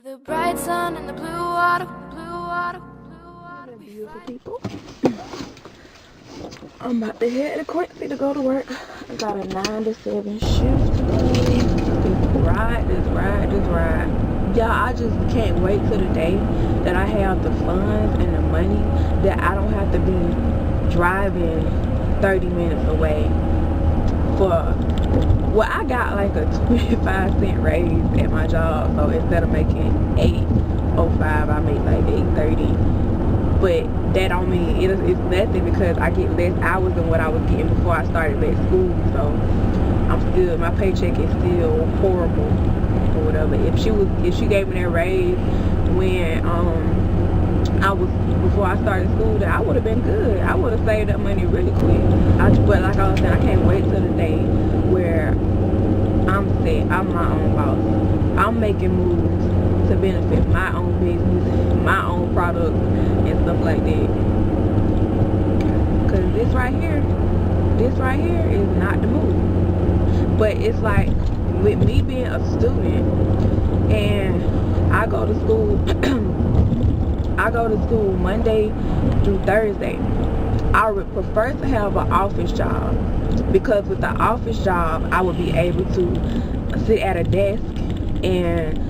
the bright sun and the blue water, blue water, blue water. Beautiful people. I'm about to head to Quincy to go to work. I got a 9 to 7 shift today. Just ride. Y'all, I just can't wait till the day that I have the funds and the money that I don't have to be driving 30 minutes away for. Well, I got like a 25-cent raise at my job, so instead of making $8.05, I make like $8.30. But that don't mean it's nothing because I get less hours than what I was getting before I started back school. So my paycheck is still horrible or whatever. If she gave me that raise when before I started school, then I would have been good. I would have saved up money really quick. But like I was saying, I can't wait till the day where I'm set. I'm my own boss. I'm making moves to benefit my own business, my own product, and stuff like that. Cause this right here is not the move. But it's like with me being a student and I go to school Monday through Thursday. I would prefer to have an office job because with the office job I would be able to sit at a desk and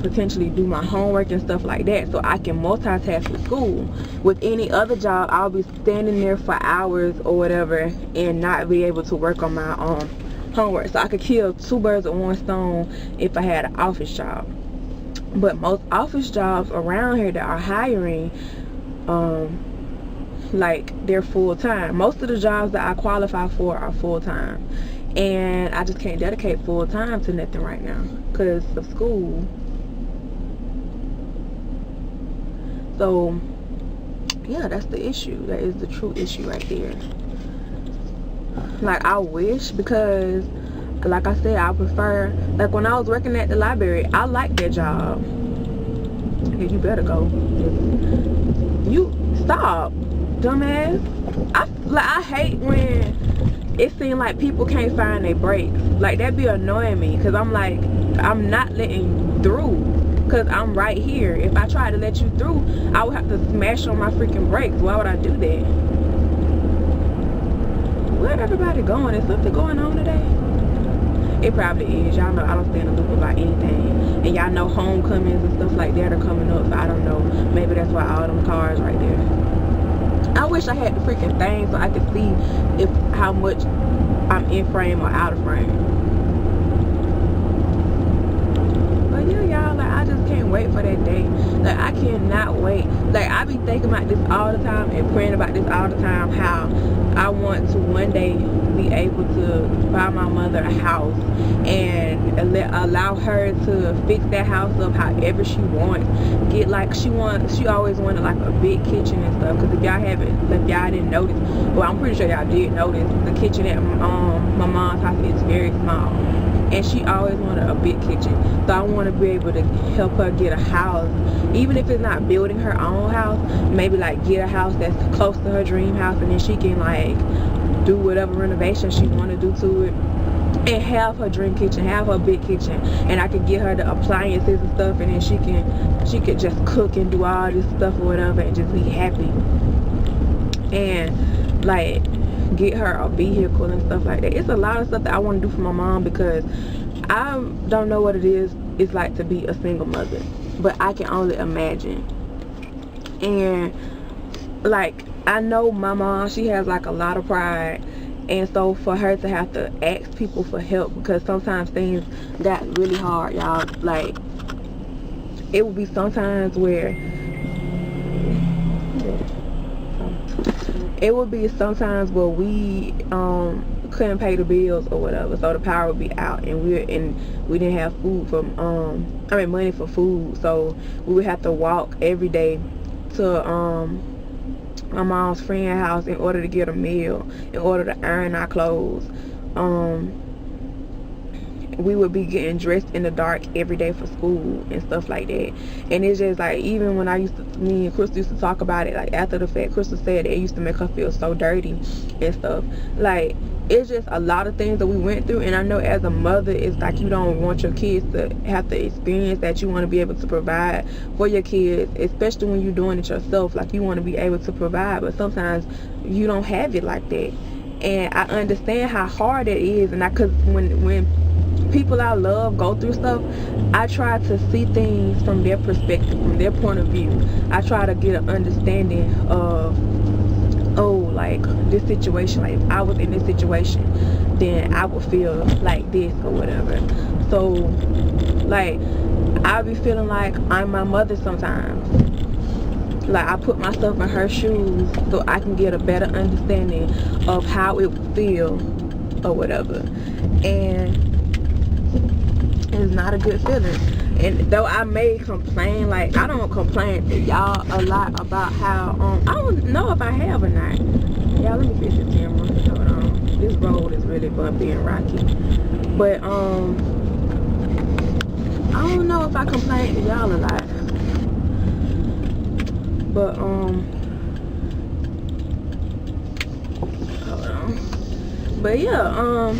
potentially do my homework and stuff like that, so I can multitask with school. With any other job, I'll be standing there for hours or whatever and not be able to work on my homework. So I could kill 2 birds with 1 stone if I had an office job. But most office jobs around here that are hiring, like, they're full-time. Most of the jobs that I qualify for are full-time, and I just can't dedicate full-time to nothing right now because of school. So yeah, that's the issue. That is the true issue right there. Like, I wish, because like I said, I prefer, like when I was working at the library, I liked that job. Okay, you better go. You stop, dumbass. I hate when it seems like people can't find their brakes. Like, that be annoying me, because I'm like, I'm not letting you through because I'm right here. If I try to let you through, I would have to smash on my freaking brakes. Why would I do that? Where everybody going? Is something going on today? It probably is. Y'all know I don't stay in the loop about anything. And y'all know homecomings and stuff like that are coming up, so I don't know. Maybe that's why all them cars right there. I wish I had the freaking thing so I could see how much I'm in frame or out of frame. But yeah, y'all, like, I just can't wait for that day. Like, I cannot wait. Like, I be thinking about this all the time and praying about this all the time, how I want to one day be able to buy my mother a house and allow her to fix that house up however she wants. Get, like, she always wanted like a big kitchen and stuff, because if y'all didn't notice, well, I'm pretty sure y'all did notice, the kitchen at my mom's house is very small, and she always wanted a big kitchen. So I want to be able to help her get a house, even if it's not building her own house, maybe like get a house that's close to her dream house, and then she can like do whatever renovation she want to do to it and have her dream kitchen, have her big kitchen, and I could get her the appliances and stuff, and then she could just cook and do all this stuff or whatever and just be happy, and like get her a vehicle and stuff like that. It's a lot of stuff that I want to do for my mom, because I don't know what it's like to be a single mother, but I can only imagine. And like, I know my mom, she has like a lot of pride, and so for her to have to ask people for help, because sometimes things got really hard, y'all. Like, it would be sometimes where we couldn't pay the bills or whatever, so the power would be out, and we didn't have food money for food, so we would have to walk every day to my mom's friend's house in order to get a meal, in order to iron our clothes. We would be getting dressed in the dark every day for school and stuff like that. And it's just like, even when me and Crystal used to talk about it, like after the fact, Crystal said it used to make her feel so dirty and stuff. Like, it's just a lot of things that we went through. And I know as a mother, it's like you don't want your kids to have to experience that. You want to be able to provide for your kids, especially when you're doing it yourself. Like, you want to be able to provide, but sometimes you don't have it like that. And I understand how hard it is. And cause when people I love go through stuff, I try to see things from their perspective, from their point of view. I try to get an understanding of, oh, like, this situation, like, if I was in this situation, then I would feel like this or whatever. So, like, I be feeling like I'm my mother sometimes. Like, I put myself in her shoes so I can get a better understanding of how it would feel or whatever. And it's not a good feeling. And though I may complain, like, I don't complain to y'all a lot about how I don't know if I have or not. Y'all, let me fix this camera. Hold on. This road is really bumpy and rocky. But I don't know if I complain to y'all a lot. But hold on. But yeah,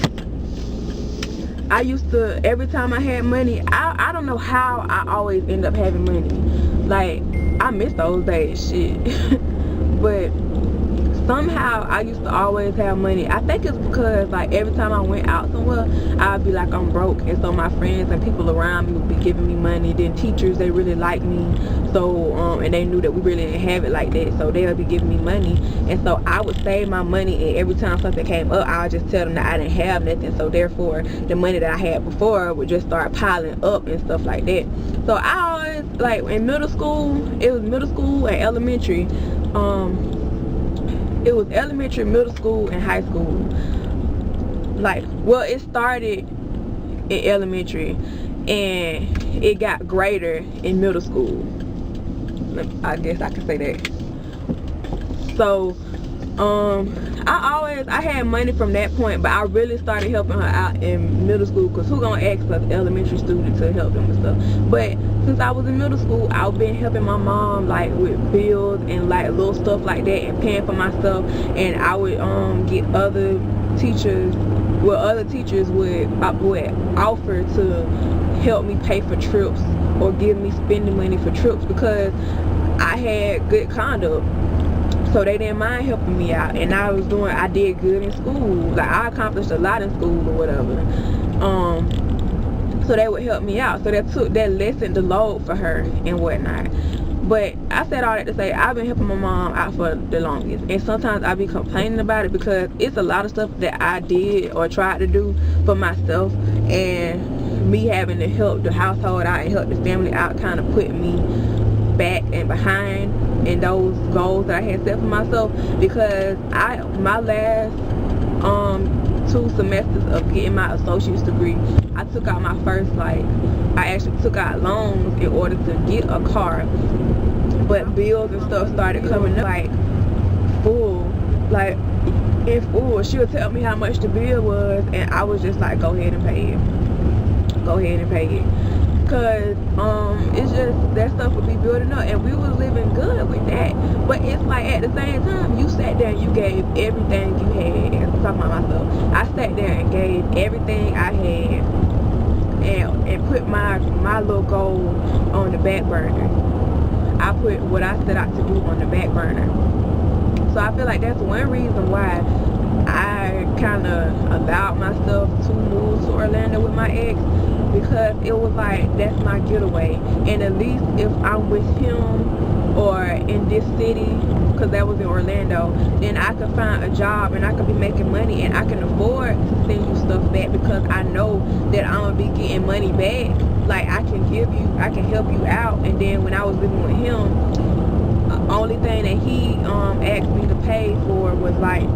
I used to, every time I had money, I don't know how I always end up having money. Like, I miss those days, shit. But somehow I used to always have money. I think it's because, like, every time I went out somewhere, I'd be like, I'm broke. And so my friends and people around me would be giving me money. Then teachers, they really liked me. So, and they knew that we really didn't have it like that. So they would be giving me money. And so I would save my money. And every time something came up, I would just tell them that I didn't have nothing. So therefore, the money that I had before would just start piling up and stuff like that. So I always, like, in middle school, it was middle school and elementary. It was elementary, middle school, and high school. Like, well, it started in elementary and it got greater in middle school. I guess I can say that. So, I had money from that point, but I really started helping her out in middle school, because who gonna ask an elementary student to help them and stuff? But since I was in middle school, I've been helping my mom, like, with bills and, like, little stuff like that, and paying for myself. And I would get other teachers, well, other teachers would offer to help me pay for trips or give me spending money for trips, because I had good conduct. So they didn't mind helping me out, and I did good in school. Like, I accomplished a lot in school or whatever. So they would help me out. So that lessened the load for her and whatnot. But I said all that to say, I've been helping my mom out for the longest, and sometimes I be complaining about it because it's a lot of stuff that I did or tried to do for myself, and me having to help the household out and help the family out kind of put me back and behind in those goals that I had set for myself. Because my last 2 semesters of getting my associate's degree, I took out my first, like, I actually took out loans in order to get a car, but bills and stuff started coming up, like, full, like, in full. She would tell me how much the bill was, and I was just like, go ahead and pay it, go ahead and pay it. Because it's just, that stuff would be building up, and we was living good with that. But it's like, at the same time, you sat there and you gave everything you had. And I'm talking about myself. I sat there and gave everything I had, and put my little goal on the back burner. I put what I set out to do on the back burner. So I feel like that's one reason why I kind of allowed myself to move to Orlando with my ex, because it was like, that's my getaway. And at least if I'm with him or in this city, because that was in Orlando, then I could find a job and I could be making money, and I can afford to send you stuff back, because I know that I'm gonna be getting money back. Like, I can help you out. And then when I was living with him, the only thing that he asked me to pay for was like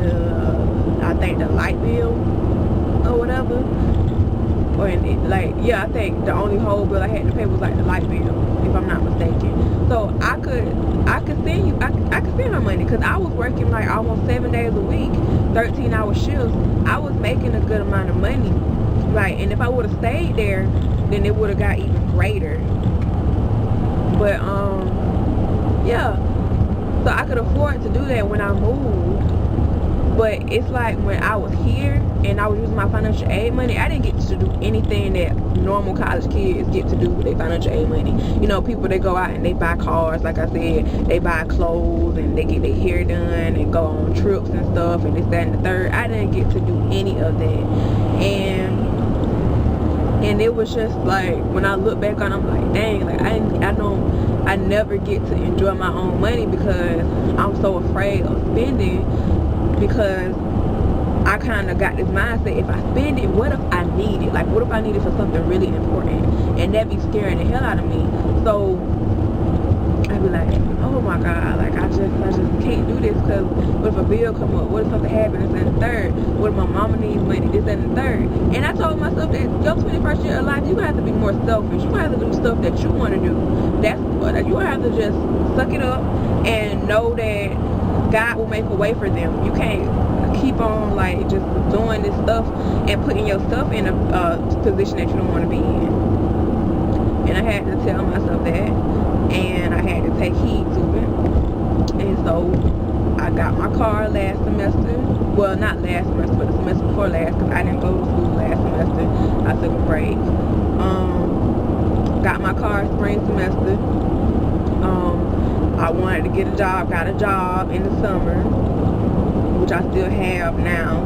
I think the light bill or whatever. Or I think the only whole bill I had to pay was like the light bill, if I'm not mistaken. So I could send her money, because I was working like almost 7 days a week, 13-hour shifts. I was making a good amount of money, right? And if I would have stayed there, then it would have got even greater. But yeah, so I could afford to do that when I moved. But it's like when I was here and I was using my financial aid money, I didn't get to do anything that normal college kids get to do with their financial aid money. You know, people, they go out and they buy cars, like I said, they buy clothes and they get their hair done and go on trips and stuff and this, that, and the third. I didn't get to do any of that. And it was just like, when I look back on it, I'm like, dang, like I never get to enjoy my own money because I'm so afraid of spending, because I kind of got this mindset, if I spend it, what if I need it? Like, what if I need it for something really important? And that be scaring the hell out of me. So I be like, oh my God, like I just can't do this, because what if a bill come up? What if something happens? This and the third. What if my mama needs money? This and the third. And I told myself that your 21st year of life, you have to be more selfish. You have to do stuff that you want to do. That's what you have to just suck it up and know that God will make a way for them. You can't keep on like just doing this stuff and putting yourself in a position that you don't want to be in. And I had to tell myself that, and I had to take heed to it. And so I got my car last semester. Well, not last semester, but the semester before last, because I didn't go to school last semester. I took a break. Got my car spring semester. I wanted to get a job, got a job in the summer, which I still have now.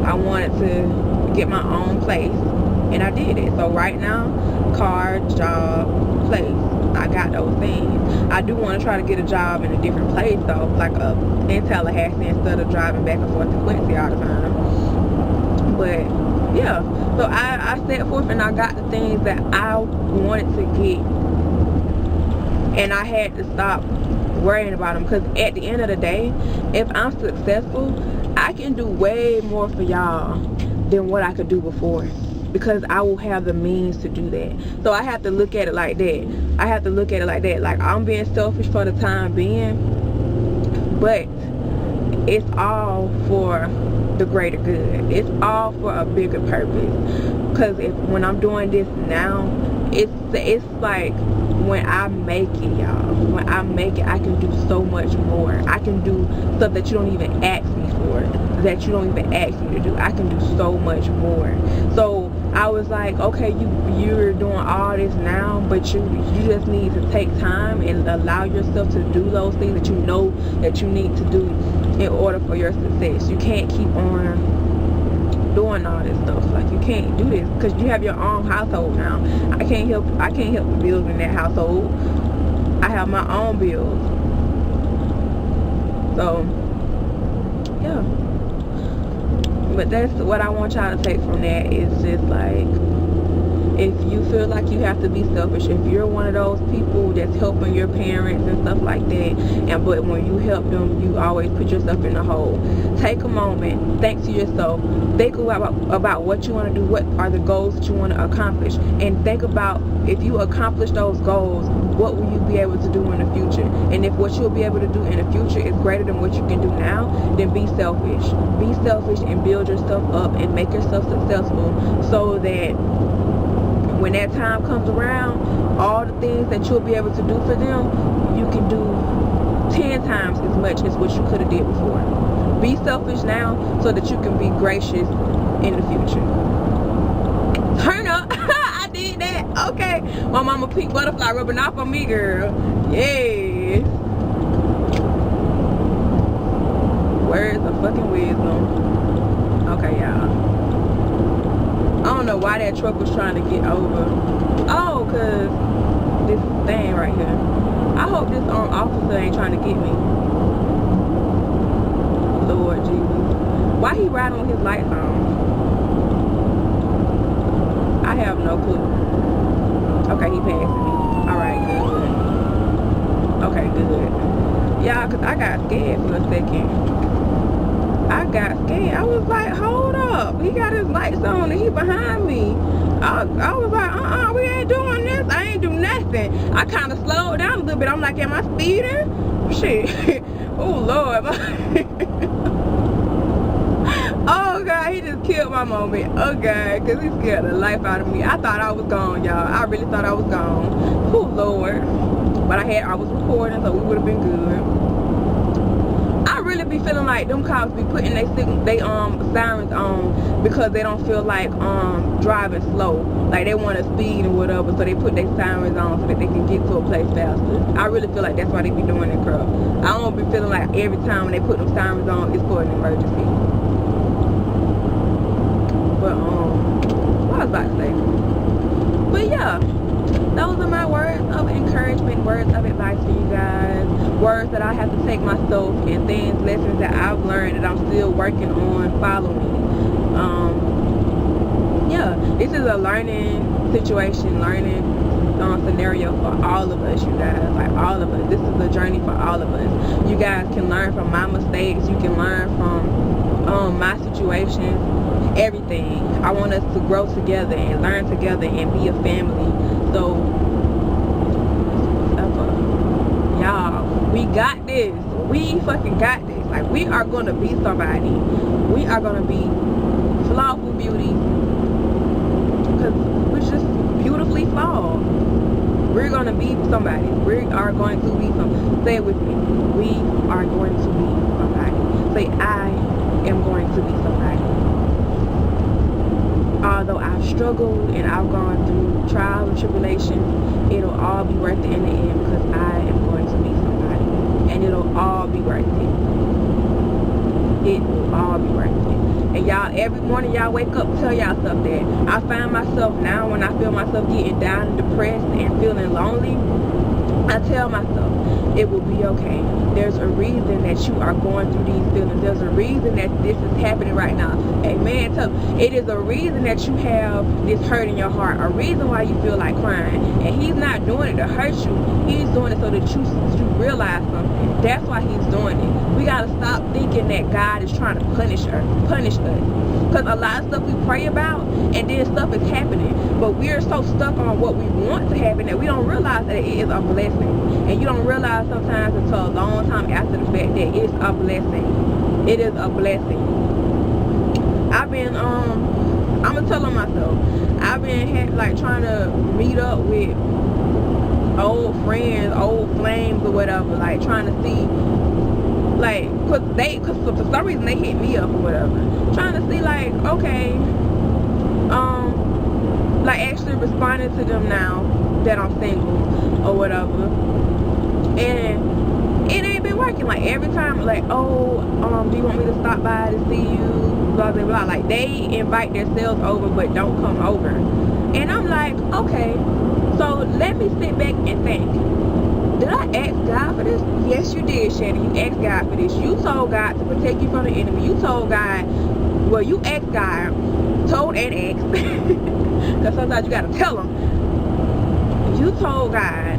I wanted to get my own place, and I did it. So right now, car, job, place, I got those things. I do want to try to get a job in a different place though, like in Tallahassee, instead of driving back and forth to Quincy all the time. But yeah, so I set forth and I got the things that I wanted to get. And I had to stop worrying about them, because at the end of the day, if I'm successful, I can do way more for y'all than what I could do before, because I will have the means to do that. So I have to look at it like that. I have to look at it like that. Like, I'm being selfish for the time being, but it's all for the greater good. It's all for a bigger purpose. Because when I'm doing this now, it's like, when I make it, y'all, when I make it, I can do so much more. I can do stuff that you don't even ask me for, that you don't even ask me to do. I can do so much more. So I was like, okay, you're doing all this now, but you just need to take time and allow yourself to do those things that you know that you need to do in order for your success. You can't keep on doing all this stuff. Like, you can't do this because you have your own household now. I can't help the bills in that household. I have my own bills. So yeah, but that's what I want y'all to take from that. Is just like, if you feel like you have to be selfish, if you're one of those people that's helping your parents and stuff like that, but when you help them, you always put yourself in the hole, take a moment, think to yourself, think about what you want to do, what are the goals that you want to accomplish, and think about, if you accomplish those goals, what will you be able to do in the future? And if what you'll be able to do in the future is greater than what you can do now, then be selfish. Be selfish and build yourself up and make yourself successful, so that when that time comes around, all the things that you'll be able to do for them, you can do 10 times as much as what you could have did before. Be selfish now so that you can be gracious in the future. Turn up. I did that. Okay. My mama pink butterfly rubbing off on me, girl. Yes. Words of fucking wisdom. Okay, y'all. I don't know why that truck was trying to get over. Oh, cause this thing right here. I hope this officer ain't trying to get me. Lord Jesus. Why he riding with his lights on? I have no clue. Okay, he passing me. Alright, good. Okay, good. Y'all, cause I got scared for a second. I got scared. I was like, hold up. He got his lights on and he behind me. I was like, we ain't doing this. I ain't do nothing. I kind of slowed down a little bit. I'm like, am I speeding? Shit. Oh, Lord. Oh, God. He just killed my moment. Oh, God. Because he scared the life out of me. I thought I was gone, y'all. I really thought I was gone. Oh, Lord. But I was recording, so we would have been good. I really be feeling like them cops be putting they sirens on because they don't feel like driving slow, like they want to speed or whatever, so they put their sirens on so that they can get to a place faster. I really feel like that's why they be doing that crap. I don't be feeling like every time when they put them sirens on it's for an emergency. But what I was about to say, but yeah, those are my words of encouragement, words of advice for you guys, words that I have to take myself, and things, lessons that I've learned that I'm still working on following. Yeah, this is a learning situation, learning scenario for all of us, you guys, like all of us. This is a journey for all of us. You guys can learn from my mistakes, you can learn from my situation, everything. I want us to grow together and learn together and be a family. So y'all, we got this. We fucking got this. Like, we are gonna be somebody. We are gonna be flawful beauty, because we're just beautifully flawed. We're gonna be somebody. We are going to be some. Say it with me. We are going to be somebody. Say, I am going to be somebody. Although I've struggled and I've gone through trials and tribulations, it'll all be worth it in the end, because I am going to be somebody. And it'll all be worth it. It will all be worth it. And y'all, every morning y'all wake up, tell yourself that. I find myself now, when I feel myself getting down and depressed and feeling lonely, I tell myself, it will be okay. There's a reason that you are going through these feelings. There's a reason that this is happening right now. Amen. It is a reason that you have this hurt in your heart. A reason why you feel like crying. And he's not doing it to hurt you. He's doing it so that you realize something. That's why he's doing it. We got to stop thinking that God is trying to punish us. Because a lot of stuff we pray about, and then stuff is happening. But we're so stuck on what we want to happen that we don't realize that it is a blessing. And you don't realize sometimes until a long time after the fact that it's a blessing. It is a blessing. I've been, I'm going to tell on myself, I've been like trying to meet up with old friends, old flames or whatever, like trying to see, like, cause for some reason they hit me up or whatever, trying to see, like, okay, like actually responding to them now that I'm single or whatever, and it ain't been working. Like, every time, like, oh, do you want me to stop by to see you, blah blah blah, like they invite themselves over but don't come over, and I'm like, okay, so let me sit back and think, did I ask God for this? Yes, you did, Shannon. You asked God for this. You told God to protect you from the enemy. You told God, well, you asked God, told and asked, because sometimes you got to tell him. You told God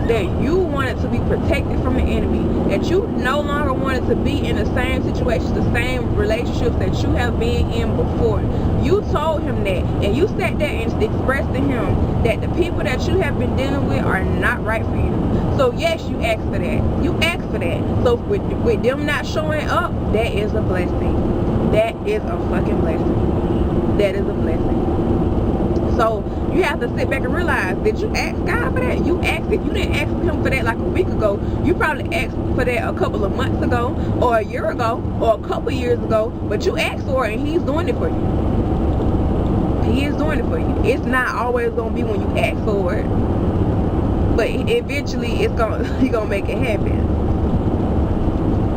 that you wanted to be protected from the enemy, that you no longer wanted to be in the same situations, the same relationships that you have been in before. You told him that, and you sat there and expressed to him that the people that you have been dealing with are not right for you. So yes, you asked for that. You asked for that. So with them not showing up, that is a blessing. That is a fucking blessing. That is a blessing. So you have to sit back and realize, did you ask God for that? You asked. If you didn't ask him for that like a week ago, you probably asked for that a couple of months ago, or a year ago, or a couple years ago, but you asked for it and he's doing it for you. He is doing it for you. It's not always going to be when you ask for it, but eventually he's gonna make it happen.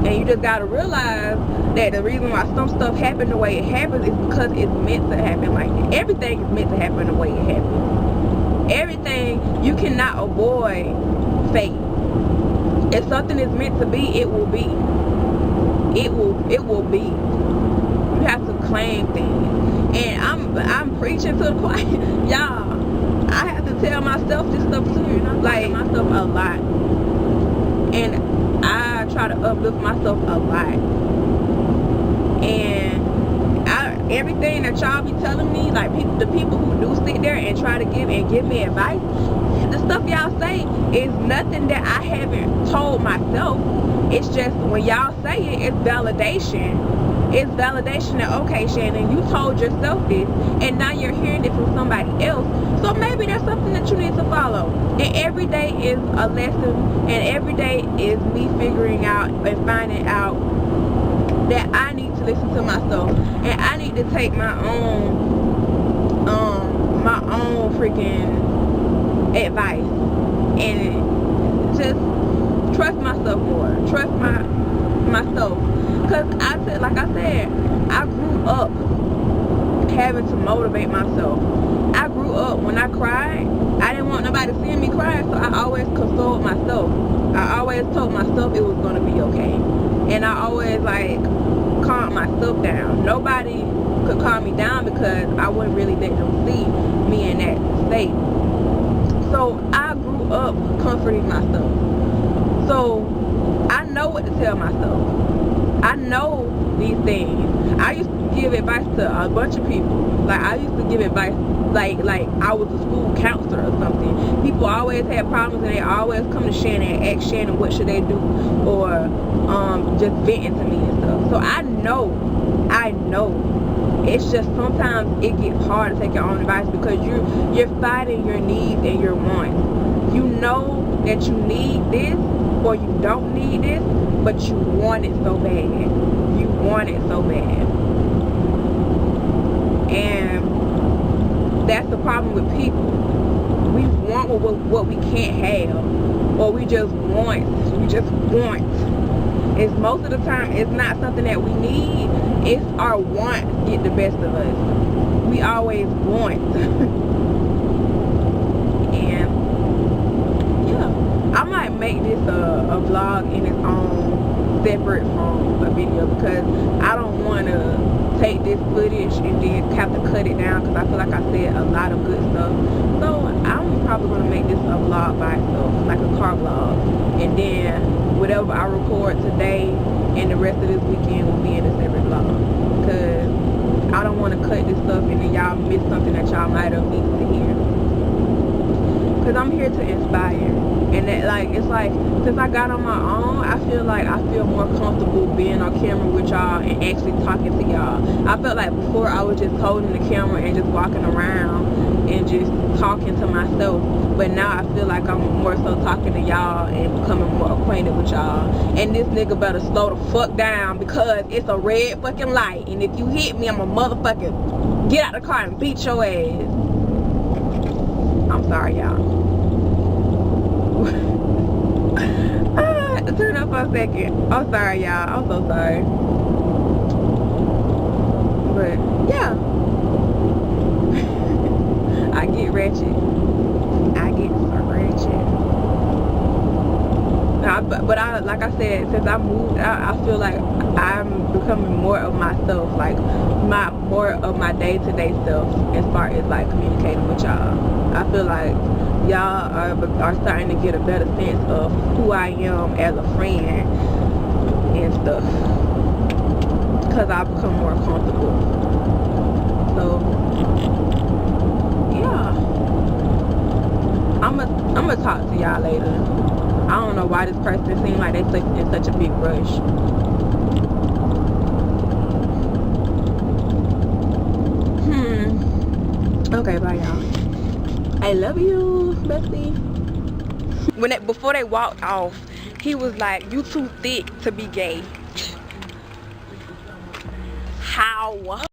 And you just gotta realize that the reason why some stuff happens the way it happens is because it's meant to happen like that. Everything is meant to happen the way it happens. Everything, you cannot avoid fate. If something is meant to be, it will be. It will be. You have to claim things. And I'm preaching to the choir. Y'all, I have to tell myself this stuff too, you know, like myself a lot, and I try to uplift myself a lot, and everything that y'all be telling me, like the people who do sit there and try to give me advice, the stuff y'all say is nothing that I haven't told myself. It's just when y'all say it, it's validation. It's validation that, okay, Shannon, you told yourself this, and now you're hearing it from somebody else. So maybe there's something that you need to follow. And every day is a lesson, and every day is me figuring out and finding out that I need to listen to myself, and I need to take my own freaking advice and just trust myself more, trust myself, because like I said, I grew up having to motivate myself. I grew up when I cried, I didn't want nobody seeing me cry, so I always consoled myself. I always told myself it was gonna be okay, and I always like calmed myself down. Nobody could calm me down because I wouldn't really let them see me in that state. So I grew up comforting myself. So I know what to tell myself. I know these things. I used to give advice to a bunch of people. Like I used to give advice like I was a school counselor or something. People always had problems and they always come to Shannon and ask Shannon what should they do, or just venting to me and stuff. So I know. It's just sometimes it gets hard to take your own advice because you're fighting your needs and your wants. You know that you need this or you don't need this, but you want it so bad. You want it so bad. And that's the problem with people. We want what we can't have, or we just want. It's most of the time it's not something that we need. It's our wants get the best of us. We always want. And yeah, I might make this a vlog in its own, separate from a video, because I don't want to take this footage and then have to cut it down, because I feel like I said a lot of good stuff. So I'm probably going to make this a vlog by itself, like a car vlog, and then whatever I record today and the rest of this weekend will be in a separate vlog, because I don't want to cut this stuff and then y'all miss something that y'all might have needed to hear. Because I'm here to inspire, and that, like, it's like, since I got on my own, I feel like I feel more comfortable being on camera with y'all and actually talking to y'all. I felt like before I was just holding the camera and just walking around and just talking to myself, but now I feel like I'm more so talking to y'all and becoming more acquainted with y'all. And this nigga better slow the fuck down, because it's a red fucking light, and if you hit me, I'm a motherfucking get out the car and beat your ass. I'm sorry, y'all. I had to turn up for a second. I'm sorry, y'all. I'm so sorry. But yeah, I get ratchet. But like I said, since I moved out, I feel like I'm becoming more of myself, like more of my day-to-day self, as far as like communicating with y'all. I feel like y'all are starting to get a better sense of who I am as a friend and stuff, because I've become more comfortable. So yeah, I'm gonna talk to y'all later. I don't know why this person seems like they in such a big rush. Okay, bye y'all. I love you, bestie. Before they walked off, he was like, "You too thick to be gay." How?